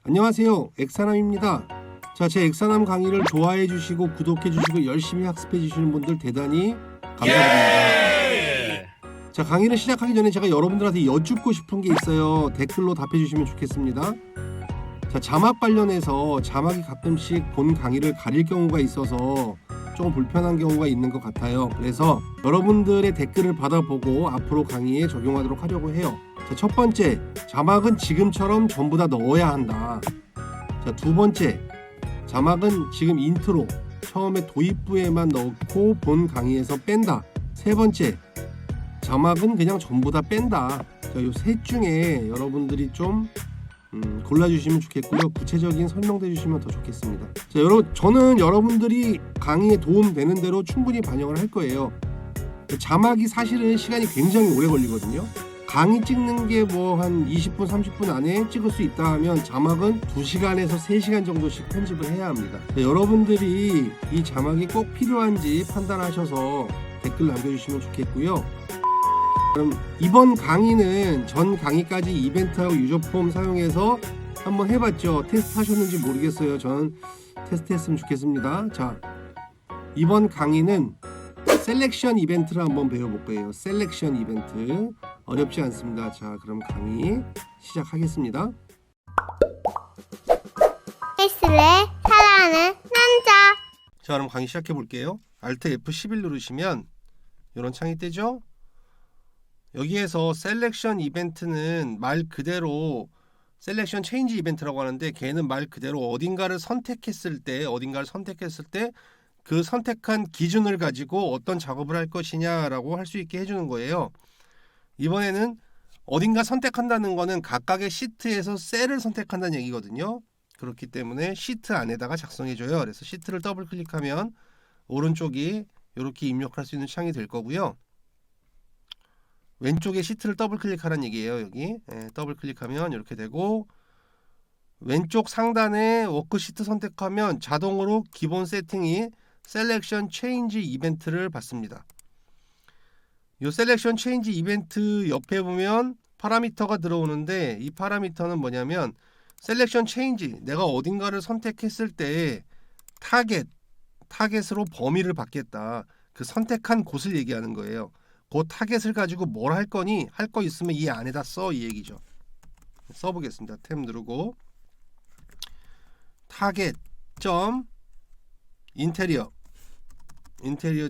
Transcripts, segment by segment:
안녕하세요, 엑사남입니다. 자, 제 엑사남 강의를 좋아해 주시고 구독해 주시고 열심히 학습해 주시는 분들 대단히 감사드립니다. 자, 강의를 시작하기 전에 제가 여러분들한테 여쭙고 싶은 게 있어요. 댓글로 답해 주시면 좋겠습니다. 자, 자막 관련해서 자막이 가끔씩 본 강의를 가릴 경우가 있어서 조금 불편한 경우가 있는 것 같아요. 그래서 여러분들의 댓글을 받아보고 앞으로 강의에 적용하도록 하려고 해요. 자, 첫 번째, 자막은 지금처럼 전부 다 넣어야 한다. 자, 두 번째, 자막은 지금 인트로 처음에 도입부에만 넣고 본 강의에서 뺀다. 세 번째, 자막은 그냥 전부 다 뺀다. 자, 요 셋 중에 여러분들이 좀 골라주시면 좋겠고요. 구체적인 설명도 해주시면 더 좋겠습니다. 자, 저는 여러분들이 강의에 도움되는 대로 충분히 반영을 할 거예요. 자막이 사실은 시간이 굉장히 오래 걸리거든요. 강의 찍는 게 뭐 한 20분 30분 안에 찍을 수 있다 하면 자막은 2시간에서 3시간 정도씩 편집을 해야 합니다. 자, 여러분들이 이 자막이 꼭 필요한지 판단하셔서 댓글 남겨주시면 좋겠고요. 그럼 이번 강의는 전 강의까지 이벤트하고 유저폼 사용해서 한번 해봤죠. 테스트 하셨는지 모르겠어요. 저는 테스트 했으면 좋겠습니다. 자, 이번 강의는 셀렉션 이벤트를 한번 배워볼 거예요. 셀렉션 이벤트 어렵지 않습니다. 자, 그럼 강의 시작하겠습니다. 헬스를 사랑하는 남자. 자, 그럼 강의 시작해 볼게요. Alt F11 누르시면 이런 창이 뜨죠. 여기에서 셀렉션 이벤트는 말 그대로 셀렉션 체인지 이벤트라고 하는데, 걔는 말 그대로 어딘가를 선택했을 때 그 선택한 기준을 가지고 어떤 작업을 할 것이냐라고 할 수 있게 해주는 거예요. 이번에는 어딘가 선택한다는 거는 각각의 시트에서 셀을 선택한다는 얘기거든요. 그렇기 때문에 시트 안에다가 작성해줘요. 그래서 시트를 더블 클릭하면 오른쪽이 이렇게 입력할 수 있는 창이 될 거고요. 왼쪽에 시트를 더블 클릭하라는 얘기예요. 여기 더블 클릭하면 이렇게 되고, 왼쪽 상단에 워크시트 선택하면 자동으로 기본 세팅이 셀렉션 체인지 이벤트를 받습니다. 이 셀렉션 체인지 이벤트 옆에 보면 파라미터가 들어오는데, 이 파라미터는 뭐냐면 셀렉션 체인지, 내가 어딘가를 선택했을 때 타겟으로 범위를 받겠다. 그 선택한 곳을 얘기하는 거예요. 그 타겟을 가지고 뭘 할 거니? 할 거 있으면 이 안에다 써, 이 얘기죠. 써보겠습니다. 탭 누르고 타겟 점 인테리어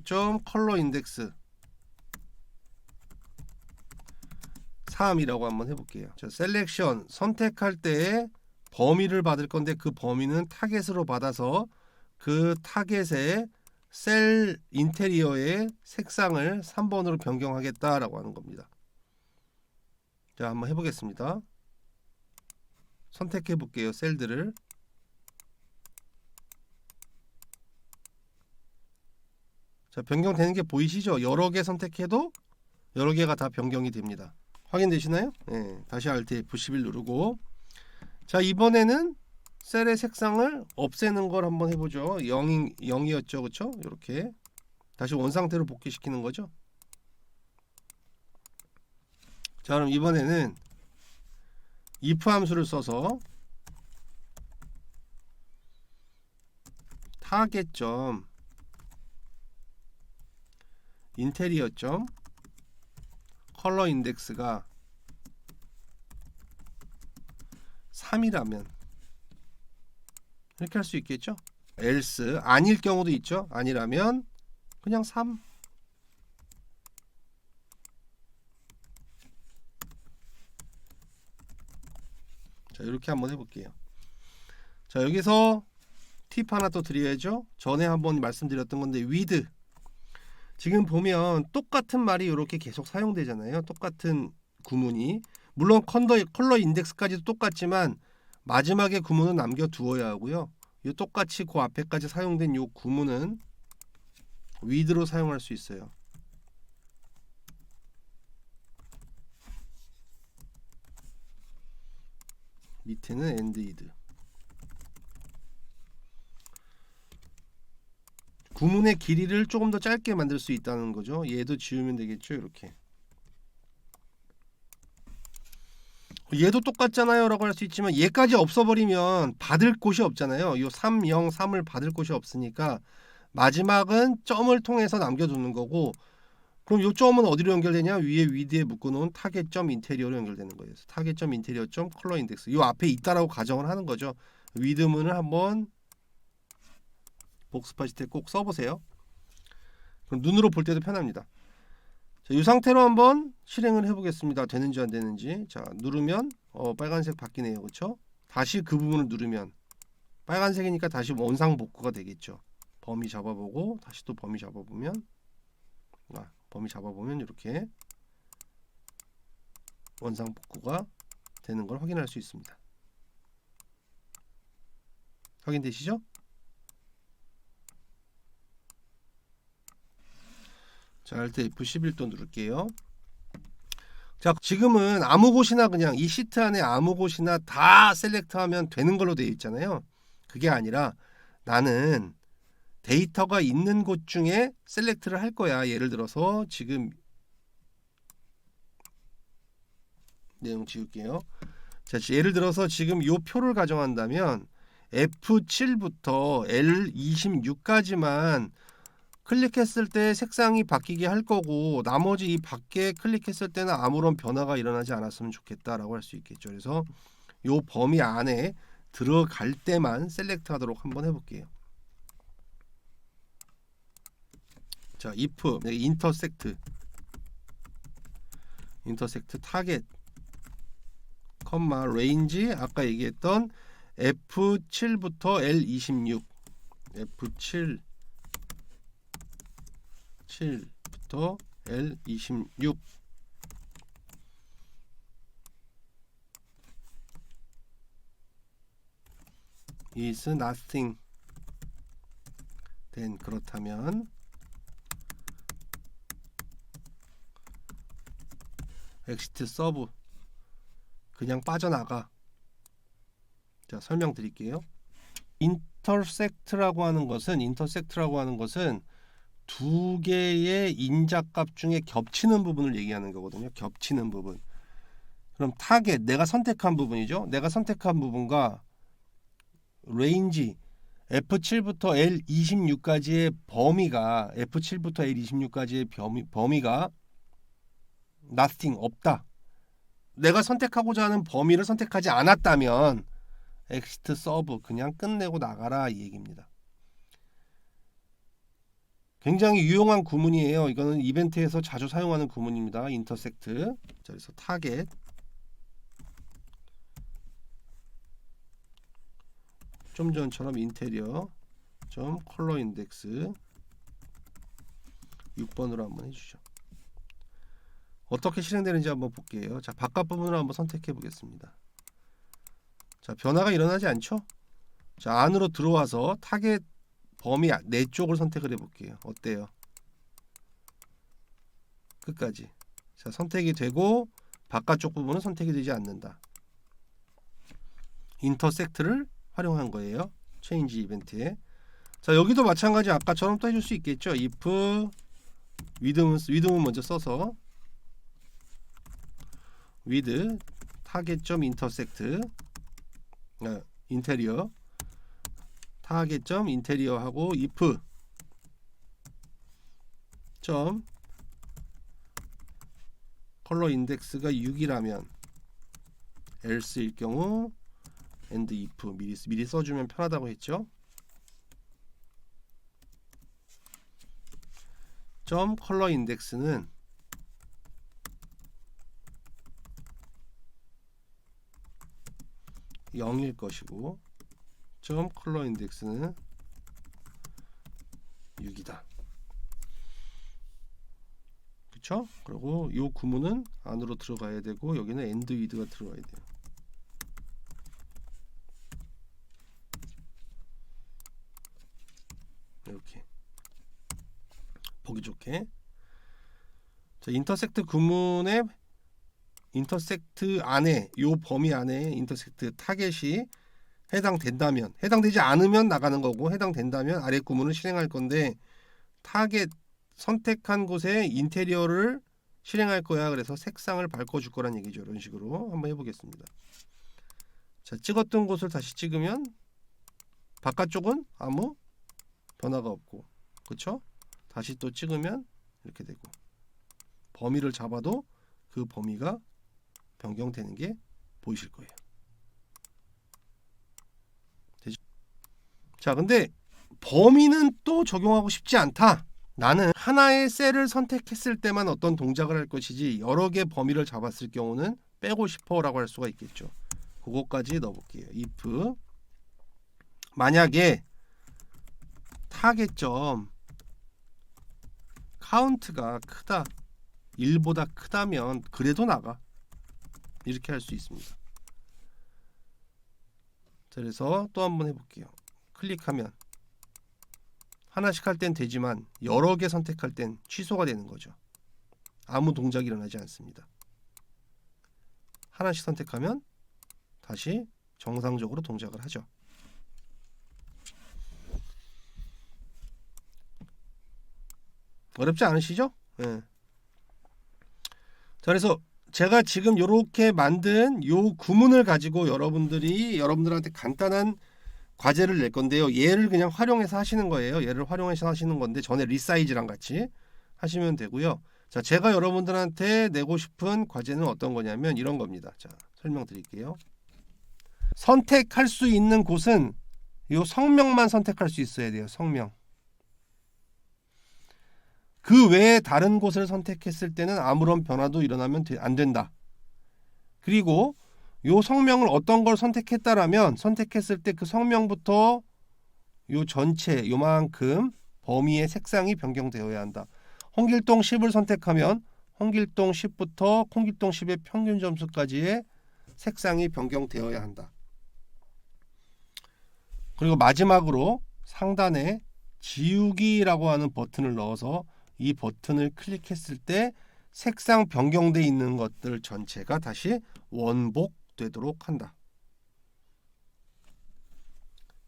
점 컬러 인덱스 3이라고 한번 해볼게요. 자, 셀렉션 선택할 때 범위를 받을 건데, 그 범위는 타겟으로 받아서 그 타겟의 셀 인테리어의 색상을 3번으로 변경하겠다라고 하는 겁니다. 자, 한번 해보겠습니다. 선택해 볼게요. 셀들을. 자, 변경되는 게 보이시죠? 여러 개 선택해도 여러 개가 다 변경이 됩니다. 확인되시나요? 네, 다시 Alt F11 누르고, 자, 이번에는 셀의 색상을 없애는 걸 한번 해보죠. 0이었죠, 그렇죠? 이렇게 다시 원상태로 복귀시키는 거죠. 자, 그럼 이번에는 if 함수를 써서 타겟 점 인테리어 점 컬러 인덱스가 3이라면 이렇게 할 수 있겠죠. else 아닐 경우도 있죠. 아니라면 그냥 3. 자, 이렇게 한번 해볼게요. 자, 여기서 팁 하나 또 드려야죠. 전에 한번 말씀드렸던 건데, with 지금 보면 똑같은 말이 이렇게 계속 사용되잖아요. 똑같은 구문이, 물론 컬러 인덱스까지도 똑같지만 마지막에 구문은 남겨두어야 하고요. 이 똑같이 그 앞에까지 사용된 이 구문은 with로 사용할 수 있어요. 밑에는 and with. 구문의 길이를 조금 더 짧게 만들 수 있다는 거죠. 얘도 지우면 되겠죠. 이렇게. 얘도 똑같잖아요 라고 할 수 있지만 얘까지 없어버리면 받을 곳이 없잖아요. 요 3, 0, 3을 받을 곳이 없으니까 마지막은 점을 통해서 남겨두는 거고, 그럼 요 점은 어디로 연결되냐? 위에 위드에 묶어놓은 타겟점 인테리어로 연결되는 거예요. 타겟점 인테리어 점 컬러 인덱스 요 앞에 있다라고 가정을 하는 거죠. 위드문을 한번 복습하실 때 꼭 써보세요. 그럼 눈으로 볼 때도 편합니다. 자, 이 상태로 한번 실행을 해보겠습니다. 되는지 안 되는지. 자, 누르면 빨간색 바뀌네요. 그렇죠? 다시 그 부분을 누르면 빨간색이니까 다시 원상 복구가 되겠죠. 범위 잡아보고 다시 또 범위 잡아보면 이렇게 원상 복구가 되는 걸 확인할 수 있습니다. 확인되시죠? 자, Alt F11 또 누를게요. 자, 지금은 아무 곳이나 그냥 이 시트 안에 아무 곳이나 다 셀렉트하면 되는 걸로 되어 있잖아요. 그게 아니라 나는 데이터가 있는 곳 중에 셀렉트를 할 거야. 예를 들어서 지금 내용 지울게요. 자, 예를 들어서 지금 이 표를 가정한다면 F7부터 L26까지만 클릭했을 때 색상이 바뀌게 할 거고, 나머지 이 밖에 클릭했을 때는 아무런 변화가 일어나지 않았으면 좋겠다라고 할 수 있겠죠. 그래서 이 범위 안에 들어갈 때만 셀렉트 하도록 한번 해볼게요. 자, if 인터섹트 타겟 컴마 레인지 아까 얘기했던 F7부터 L26 F7부터 L26 is nothing then 그렇다면 exit serve 그냥 빠져나가. 자, 설명드릴게요. 인터섹트라고 하는 것은 두 개의 인자값 중에 겹치는 부분을 얘기하는 거거든요. 겹치는 부분. 그럼 타겟 내가 선택한 부분이죠. 내가 선택한 부분과 레인지 F7부터 L26까지의 범위가 범위가 nothing 없다. 내가 선택하고자 하는 범위를 선택하지 않았다면 exit serve 그냥 끝내고 나가라 이 얘기입니다. 굉장히 유용한 구문이에요. 이거는 이벤트에서 자주 사용하는 구문입니다. 인터섹트. 자, 그래서 타겟 좀 전처럼 인테리어 점 컬러 인덱스 6번으로 한번 해주죠. 어떻게 실행되는지 한번 볼게요. 자, 바깥 부분을 한번 선택해 보겠습니다. 자, 변화가 일어나지 않죠? 자, 안으로 들어와서 타겟 범위 내 쪽을 선택을 해 볼게요. 어때요? 끝까지. 자, 선택이 되고 바깥쪽 부분은 선택이 되지 않는다. 인터섹트를 활용한 거예요. 체인지 이벤트에. 자, 여기도 마찬가지 아까처럼 또 해줄 수 있겠죠. if width문 먼저 써서 with 타겟점 인터섹트 인테리어 타겟점 인테리어 하고 if 점 컬러 인덱스가 6이라면 else일 경우 and if 미리 써주면 편하다고 했죠. 점 컬러 인덱스는 0일 것이고 점 컬러 인덱스는 6이다. 그쵸? 그리고 이 구문은 안으로 들어가야 되고 여기는 and with가 들어가야 돼요. 이렇게 보기 좋게. 자, 인터섹트 구문의 인터섹트 안에 요 범위 안에 인터섹트 타겟이 해당된다면, 해당되지 않으면 나가는 거고 해당된다면 아래 구문을 실행할 건데, 타겟 선택한 곳에 인테리어를 실행할 거야. 그래서 색상을 바꿔줄 거란 얘기죠. 이런 식으로 한번 해보겠습니다. 자, 찍었던 곳을 다시 찍으면 바깥쪽은 아무 변화가 없고, 그쵸? 다시 또 찍으면 이렇게 되고, 범위를 잡아도 그 범위가 변경되는 게 보이실 거예요. 되죠? 자, 근데 범위는 또 적용하고 싶지 않다. 나는 하나의 셀을 선택했을 때만 어떤 동작을 할 것이지 여러 개 범위를 잡았을 경우는 빼고 싶어 라고 할 수가 있겠죠. 그거까지 넣어볼게요. if 만약에 타겟점 카운트가 크다, 1보다 크다면 그래도 나가. 이렇게 할 수 있습니다. 그래서 또 한번 해볼게요. 클릭하면 하나씩 할 땐 되지만 여러 개 선택할 땐 취소가 되는 거죠. 아무 동작이 일어나지 않습니다. 하나씩 선택하면 다시 정상적으로 동작을 하죠. 어렵지 않으시죠? 네. 자, 그래서 제가 지금 이렇게 만든 요 구문을 가지고 여러분들한테 간단한 과제를 낼 건데요. 얘를 그냥 활용해서 하시는 거예요. 얘를 활용해서 하시는 건데 전에 리사이즈랑 같이 하시면 되고요. 자, 제가 여러분들한테 내고 싶은 과제는 어떤 거냐면 이런 겁니다. 자, 설명드릴게요. 선택할 수 있는 곳은 요 성명만 선택할 수 있어야 돼요. 성명. 그 외에 다른 곳을 선택했을 때는 아무런 변화도 일어나면 안 된다. 그리고 요 성명을 어떤 걸 선택했다라면 선택했을 때 그 성명부터 요 전체 요만큼 범위의 색상이 변경되어야 한다. 홍길동 10을 선택하면 홍길동 10부터 홍길동 10의 평균 점수까지의 색상이 변경되어야 한다. 그리고 마지막으로 상단에 지우기라고 하는 버튼을 넣어서 이 버튼을 클릭했을 때 색상 변경되어 있는 것들 전체가 다시 원복되도록 한다.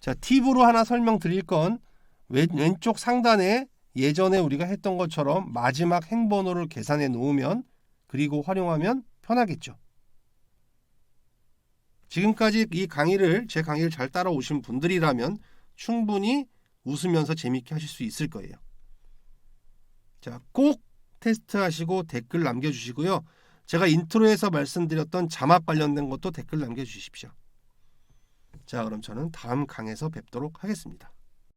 자, 팁으로 하나 설명드릴 건 왼쪽 상단에 예전에 우리가 했던 것처럼 마지막 행번호를 계산해 놓으면 그리고 활용하면 편하겠죠. 지금까지 제 강의를 잘 따라오신 분들이라면 충분히 웃으면서 재밌게 하실 수 있을 거예요. 자, 꼭 테스트하시고 댓글 남겨주시고요. 제가 인트로에서 말씀드렸던 자막 관련된 것도 댓글 남겨주십시오. 자, 그럼 저는 다음 강에서 뵙도록 하겠습니다.